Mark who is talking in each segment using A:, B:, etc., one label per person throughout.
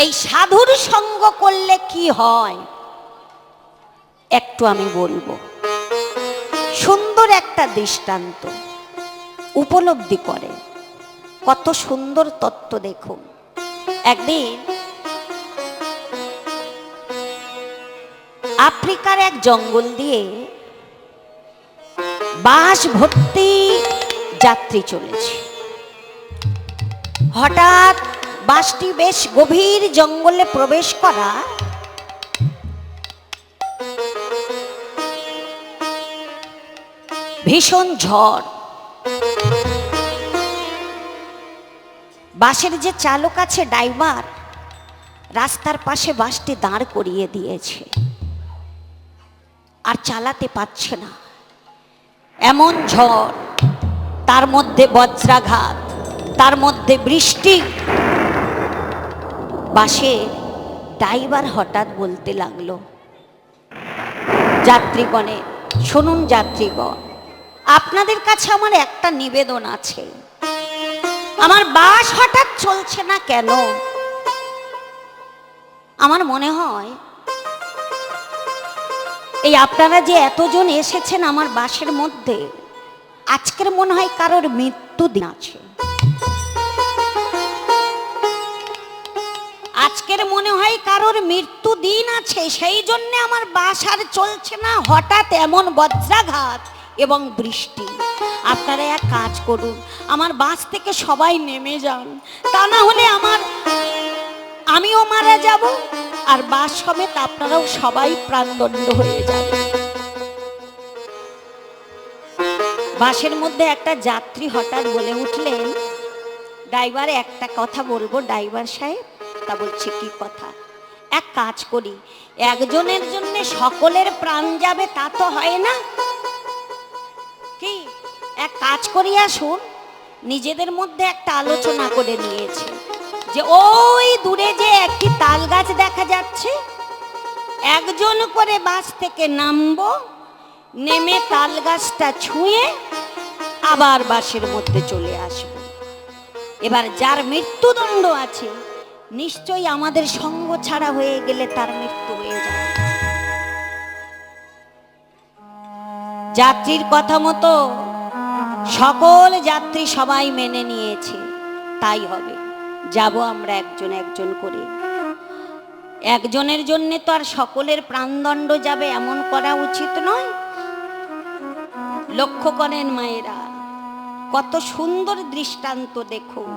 A: এই সাধুর সঙ্গ করলে কি হয় একটু আমি বলবো। সুন্দর একটা দৃষ্টান্ত উপলব্ধি করে, কত সুন্দর তত্ত্ব দেখুন। একদিন আফ্রিকার এক জঙ্গল দিয়ে বাঁশ ভর্তি যাত্রী চলেছে। হঠাৎ বাসটি বেশ গভীর জঙ্গলে প্রবেশ করা, ভীষণ ঝড়। বাসের যে চালক আছে, ড্রাইভার, রাস্তার পাশে বাসটি দাঁড় করিয়ে দিয়েছে, আর চালাতে পারছে না। এমন ঝড়, তার মধ্যে বজ্রাঘাত, তার মধ্যে বৃষ্টি। বাসের ড্রাইভার হঠাৎ বলতে লাগলো, যাত্রীগণে শুনুন, যাত্রীগণ, আপনাদের কাছে আমার একটা নিবেদন আছে। আমার বাস হঠাৎ চলছে না কেন? আমার মনে হয় এই আপনারা যে এতজন এসেছেন আমার বাসের মধ্যে, আজকের মনে হয় কারোর মৃত্যু দিন আছে। আজকের মনে হয় কারোর মৃত্যু দিন আছে, সেই জন্য আমার বাস আর চলছে না। হঠাৎ এমন বজ্রাঘাত এবং বৃষ্টি। আপনারা এক কাজ করুন, আমার বাস থেকে সবাই নেমে যান, তা না হলে আমিও মারা যাব, আর বাস সমেত আপনারাও সবাই প্রাণদণ্ড হয়ে যাবে। বাসের মধ্যে একটা যাত্রী হঠাৎ বলে উঠলেন, ড্রাইভার একটা কথা বলবো ড্রাইভার সাহেব। তা বলছে, কি কথা? এক কাজ করি, একজনের জন্য সকলের প্রাণ যাবে তা তো হয় না, কি এক কাজ করি, আসুন। নিজেদের মধ্যে একটা আলোচনা করে নিয়েছে যে ওই দূরে যে একটি তাল গাছ দেখা যাচ্ছে, একজন করে বাস থেকে নামবো, নেমে তাল গাছটা ছুঁয়ে আবার বাসের মধ্যে চলে আসব। এবার যার মৃত্যুদণ্ড আছে, নিশ্চয়ই আমাদের সঙ্গ ছাড়া হয়ে গেলে তার মৃত্যু হয়ে যাবে। যাত্রীর কথা মতো সকল যাত্রী সবাই মেনে নিয়েছে, তাই হবে, যাব আমরা একজন একজন করে। একজনের জন্য তো আর সকলের প্রাণদণ্ড যাবে এমন করা উচিত নয়। লক্ষ্য করেন মায়েরা, কত সুন্দর দৃষ্টান্ত দেখুন।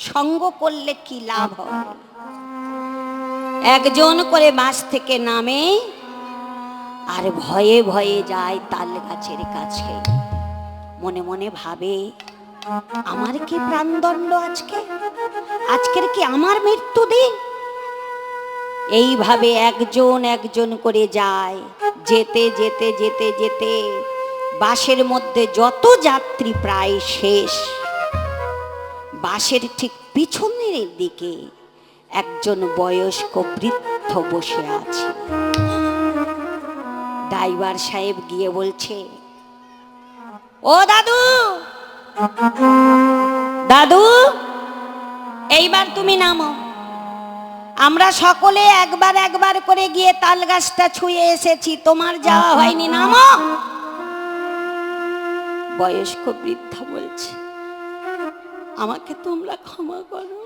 A: সঙ্গ করলে কি লাভ হয়? একজন করে বাস থেকে নামে আর ভয়ে ভয়ে যায় তাল গাছের কাছে, মনে মনে ভাবে, আমার কি প্রাণদণ্ড আজকে? আজকের কি আমার মৃত্যু দিন? এইভাবে একজন একজন করে যায়। যেতে যেতে যেতে যেতে বাসের মধ্যে যত যাত্রী প্রায় শেষ। বাসের ঠিক পিছনের দিকে একজন বয়স্ক বৃদ্ধ বসে আছে। ড্রাইভার সাহেব গিয়ে বলছে, ও দাদু, দাদু, এইবার তুমি নামো। আমরা সকলে একবার একবার করে গিয়ে তাল গাছটা ছুঁয়ে এসেছি, তোমার যাওয়া হয়নি, নামো। বয়স্ক বৃদ্ধা বলছে, আমাকে তোমরা ক্ষমা করো,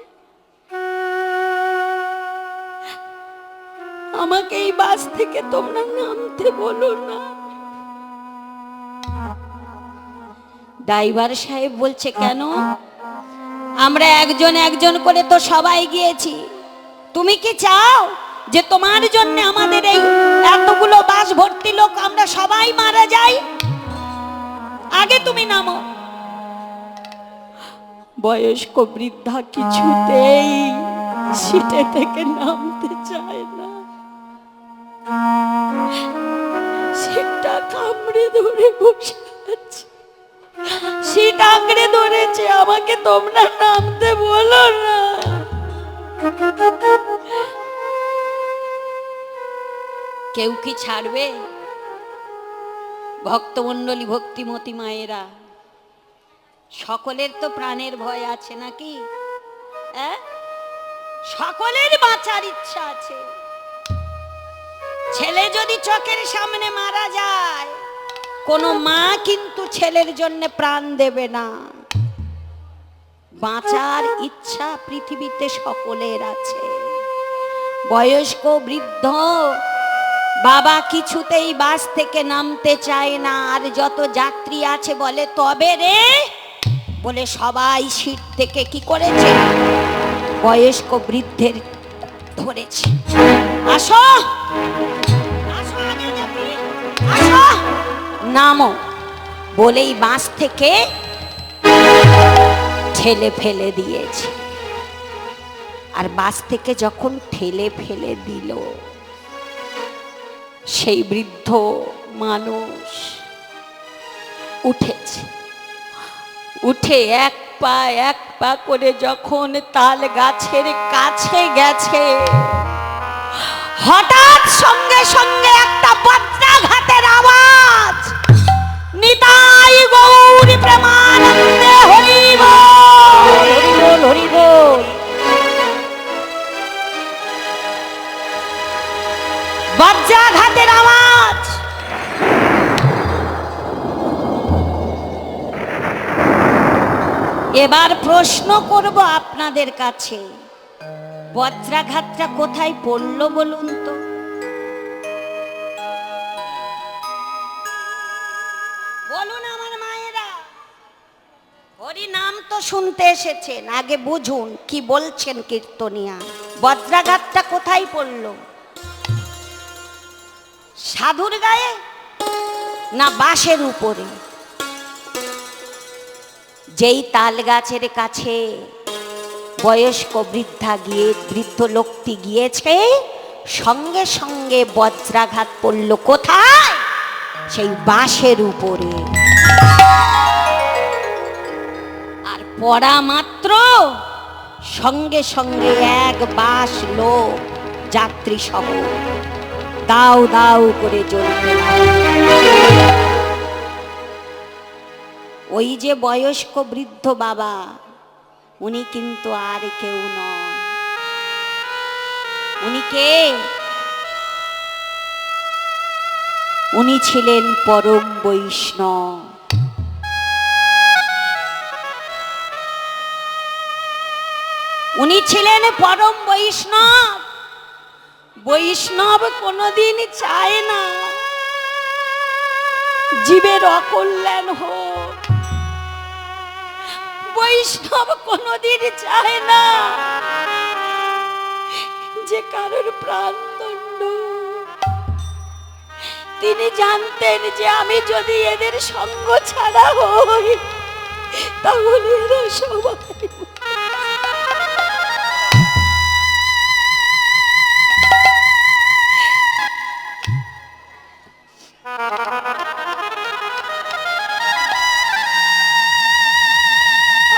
A: আমাকে এই বাস থেকে তোমরা নামতে বলো না। ড্রাইভার সাহেব বলছে, কেন? আমরা একজন একজন করে তো সবাই গিয়েছি, তুমি কি চাও যে তোমার জন্য আমাদের এই এতগুলো বাস ভর্তি লোক আমরা সবাই মারা যাই? আগে তুমি নামো। বয়স্ক বৃদ্ধা কিছুতেই সিটে থেকে নামতে চায় না, সিটটা কামড়ে ধরে বসে আছে, সিট আঁকড়ে ধরেছে, আমাকে তোমরা নামতে বলো না। কেউ কি ছাড়বে? ভক্তমণ্ডলী, ভক্তিমতী মায়েরা, সকলের তো প্রাণের ভয় আছে নাকি? সকলের বাঁচার ইচ্ছা আছে। ছেলে যদি চোখের সামনে মারা যায়, কোনো মা কিন্তু ছেলের জন্য প্রাণ দেবে না। বাঁচার ইচ্ছা পৃথিবীতে সকলের আছে। বয়স্ক বৃদ্ধ বাবা কিছুতেই বাস থেকে নামতে চায় না। আর যত যাত্রী আছে বলে তবে রে, বলে সবাই সিট থেকে কি করেছে, বয়স্ক বৃদ্ধের ধরেছে। আসো আসো, আগে যাবি, আসো, নামো বলেই বাস থেকে ঠেলে ফেলে দিয়েছে। আর বাস থেকে যখন ঠেলে ফেলে দিল, সেই বৃদ্ধ মানুষ উঠেছে। উঠে এক পা করে যখন তাল গাছের কাছে গেছে, হঠাৎ সঙ্গে সঙ্গে একটা বজ্রাঘাতের আওয়াজ। নিতাই গৌর প্রেমানন্দে হরি বল, হরি বল, হরি বল। বজ্রাঘাতের আওয়াজ। এবার প্রশ্ন করব আপনাদের কাছে, বজ্রাঘাতটা কোথায় পড়লো বলুন তো? বলুন আমার মায়েরা। হরি নাম তো শুনতে এসেছেন, আগে বুঝুন কি বলছেন কীর্তনিয়া। বজ্রাঘাতটা কোথায় পড়লো? সাধুর গায়ে না বাঁশের উপরে? যেই তাল গাছের কাছে বয়স্ক বৃদ্ধ লোকটি গিয়েছে, সঙ্গে সঙ্গে বজ্রাঘাত পড়ল কোথায়? সেই বাঁশের উপরে। আর পড়া মাত্র সঙ্গে সঙ্গে এক বাস লোক যাত্রী সহ দাউ দাউ করে জ্বলতে লাগলো। ওই যে বয়স্ক বৃদ্ধ বাবা, উনি কিন্তু আর কেউ নয়। উনি কে? উনি ছিলেন পরম বৈষ্ণব। উনি ছিলেন পরম বৈষ্ণব। বৈষ্ণব কোনোদিন চায় না জীবের অকল্যাণ হোক। বৈষ্ণব কোনোদিন চায় না যে কারোর প্রাণদণ্ড। তিনি জানতেন যে আমি যদি এদের সঙ্গ ছাড়া হই, তাহলে এরা সবাই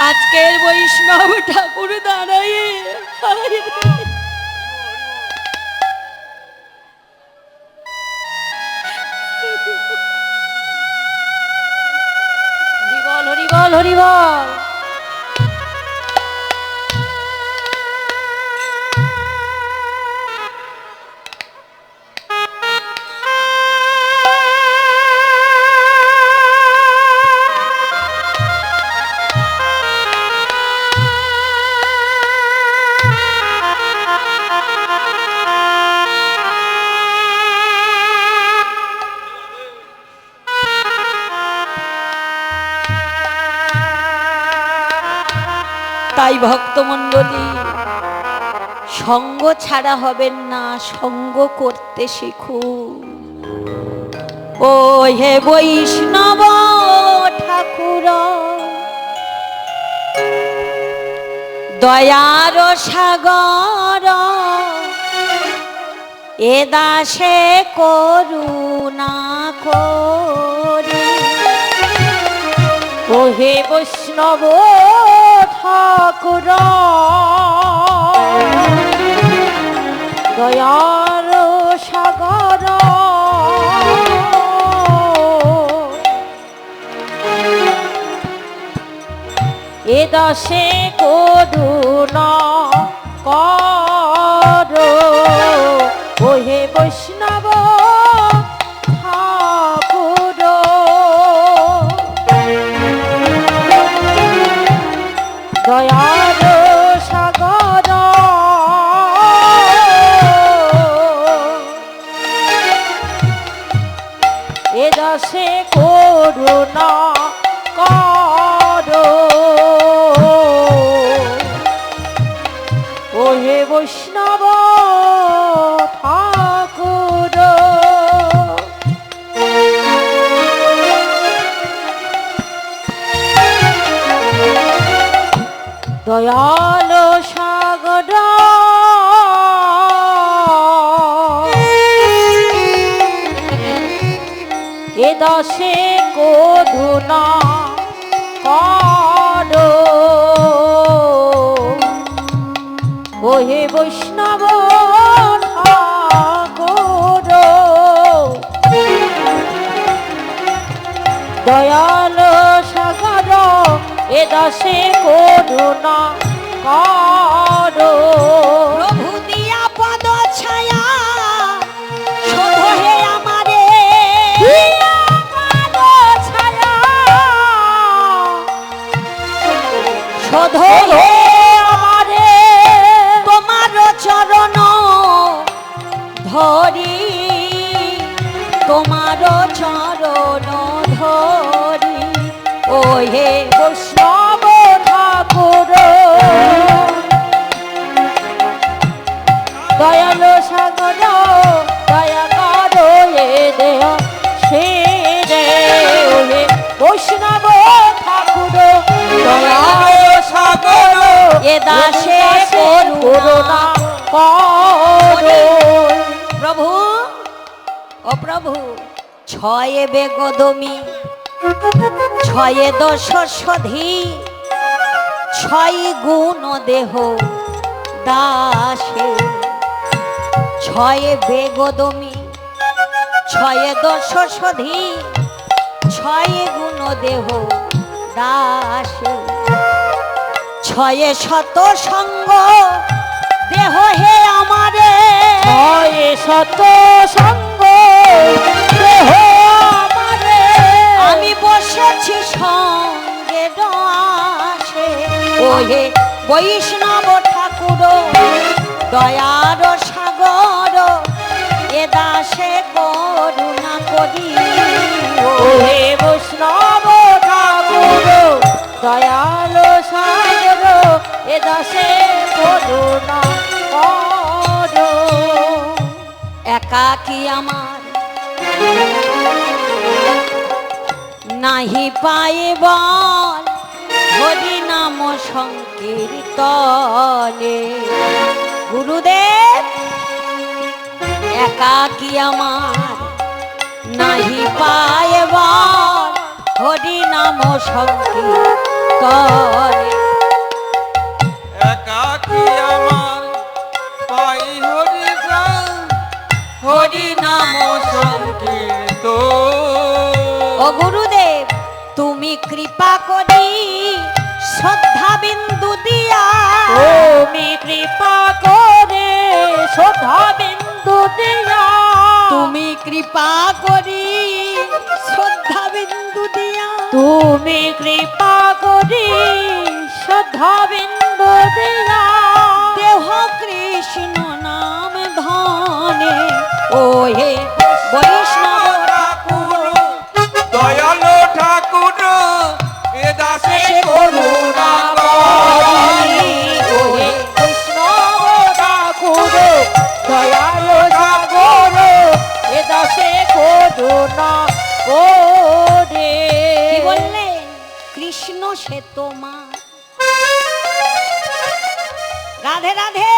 A: আজকের বৈষ্ণব ঠাকুর দাঁড়ায় হরিবল, হরিবল, হরিবল। তাই ভক্তমণ্ডলী, সঙ্গ ছাড়া হবেন না, সঙ্গ করতে শিখুন। ও হে বৈষ্ণব ঠাকুর, দয়ার সাগর, এ দাসে করুণা করি। ও হে বৈষ্ণব ঠাকুর, দয়ার সাগর, এ দাসে করুণা করি।
B: দাসে করুণা করো ওহে বৈষ্ণব ঠাকুর দয়াল সাগর এ দাসে করুণা করো ওহে বৈষ্ণব ঠাকুর দয়াল সাগর এ দাসে করুণা করো
A: প্রভু দিয়া পদ ছায়া শোধো হে আমারে
B: শোধো হে আমারে
A: তোমার চরণ ধরি তোমার চরণ ধরি
B: ও হে বৈষ্ণব ঠাকুর দয়াল সাগর দয়া করো এ দেহ সে রে ও হে বৈষ্ণব ঠাকুর দয়াল সাগর
A: এ দাসে
B: করুণা করো
A: প্রভু ও প্রভু ছয়ে বেগদমি ছয়ে দশ সধি ছয় গুণ দেহ দাসে ছয়ে বেগদমি ছয়ে দশ সধি ছয় গুণ দেহ দাসে ছয়ে শত সঙ্গ দেহ হে আমারে
B: ছয় শত সঙ্গ দেহ আমারে
A: আমি বসেছি সঙ্গে আসে ওহে বৈষ্ণব ঠাকুর দয়ার সাগর এ দাসে করুণা করি
B: ওহে বৈষ্ণব ঠাকুর দয়াল সাগর এ দাসে করুণা করো
A: একাকী আমার নাহি পায়ে বল হরি নাম সংকীর্তনে গুরুদেব একাকী আমার নাহি পায়ে বল হরি নাম সংকীর্তনে
C: একাকী আমার পাই হরি
A: হরি নাম
C: সংকীর্তন
A: ও গুরুদেব তুমি কৃপা করি শ্রদ্ধা বিন্দু দিয়া
B: তুমি কৃপা করে শ্রদ্ধা বিন্দু দিয়া
A: তুমি কৃপা করি শ্রদ্ধা বিন্দু দিয়া
B: তুমি কৃপা করি শ্রদ্ধা বিন্দু দিয়া
A: দেহ কৃষ্ণ নাম ধনে ওহে বৈষ্ণব
C: ঠাকুর দয়াল ঠাকুর এ দাসে করুণা করি
B: ওহে বৈষ্ণব ঠাকুর দয়াল সাগর এ দাসে করুণা করে
A: কি বললেন কৃষ্ণ সে তোমার রাধে রাধে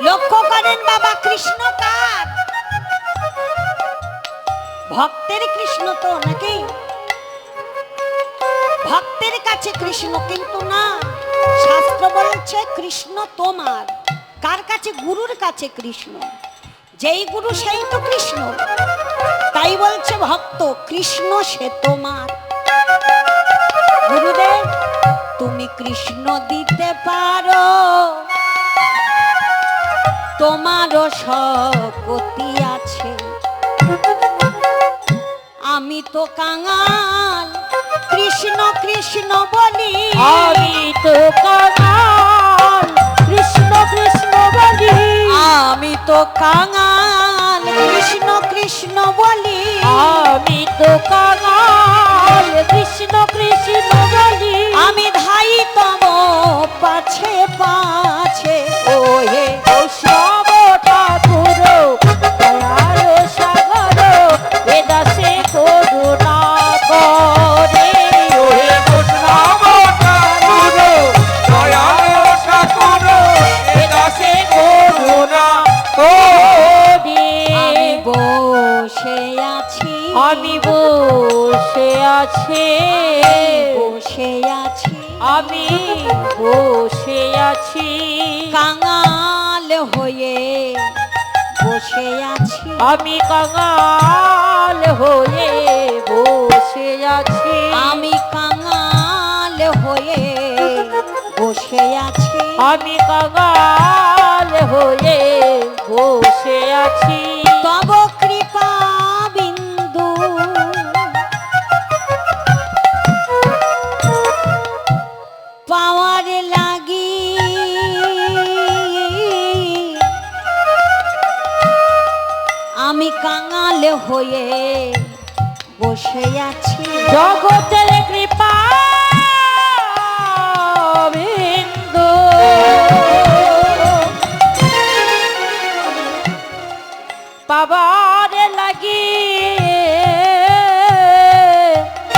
A: লক্ষ্য করেন বাবা কৃষ্ণ কার ভক্তের কৃষ্ণ তো নাকি ভক্তের কাছে কৃষ্ণ কিন্তু না শাস্ত্র বলছে কৃষ্ণ তোমার কার কাছে গুরুর কাছে কৃষ্ণ যেই গুরু সেই তো কৃষ্ণ তাই বলছে ভক্ত কৃষ্ণ সে তোমার গুরুদেব তুমি কৃষ্ণ দিতে পারো তোমারও শক্তি আছে আমি তো কাঙাল কৃষ্ণ কৃষ্ণ বলি
B: আমি তো কাঙাল কৃষ্ণ কৃষ্ণ বলি
A: আমি তো কাঙাল কৃষ্ণ কৃষ্ণ বলি
B: আমি বসে আছি,
A: বসে আছি
B: আমি বসে আছি,
A: কাঙাল হয়ে বসে আছি,
B: আমি কাঙাল হয়ে বসে আছি,
A: আমি কাঙাল হয়ে বসে আছি,
B: আমি কাঙাল হয়ে বসে আছি।
A: তব কৃপা বিন্দু পাওয়ার লাগি আমি কাঙাল হয়ে বসে আছি,
B: জগতের কৃপা বিন্দু পাবার লাগি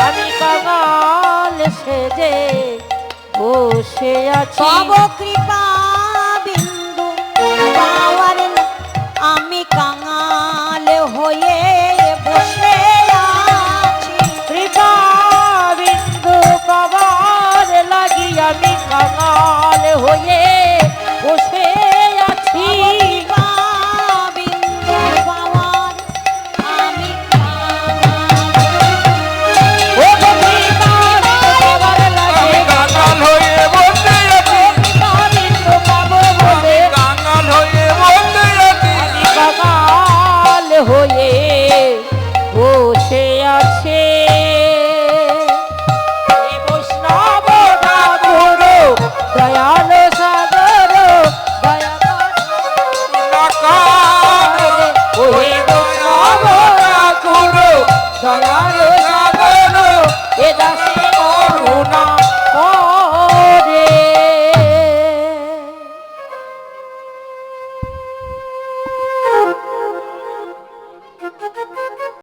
B: আমি কাঙাল সেজে বসে আছি।
A: তব কৃপা বিন্দু পাওয়ার আমি কাঙাল হয়ে বসে আছি,
B: কৃপা বিন্দু পাবার লাগি আমি কাঙাল হয়ে বসে আছি।
A: কৃপা বিন্দু পাওয়ার আমি কাঙাল
B: ও কৃপা পাবার লাগে
C: কাঙাল হয়ে বসে আছি,
B: কৃপা বিন্দু পাবো বলে
C: কাঙাল হয়ে বসে আছি,
B: আমি কাঙাল হয়ে বসে আছে। হে বৈষ্ণব ঠাকুর দয়াল সাগর দয়া
C: কাঙাল
B: ওহে বৈষ্ণব ঠাকুর দয়াল সাগর এ দাসে করুণা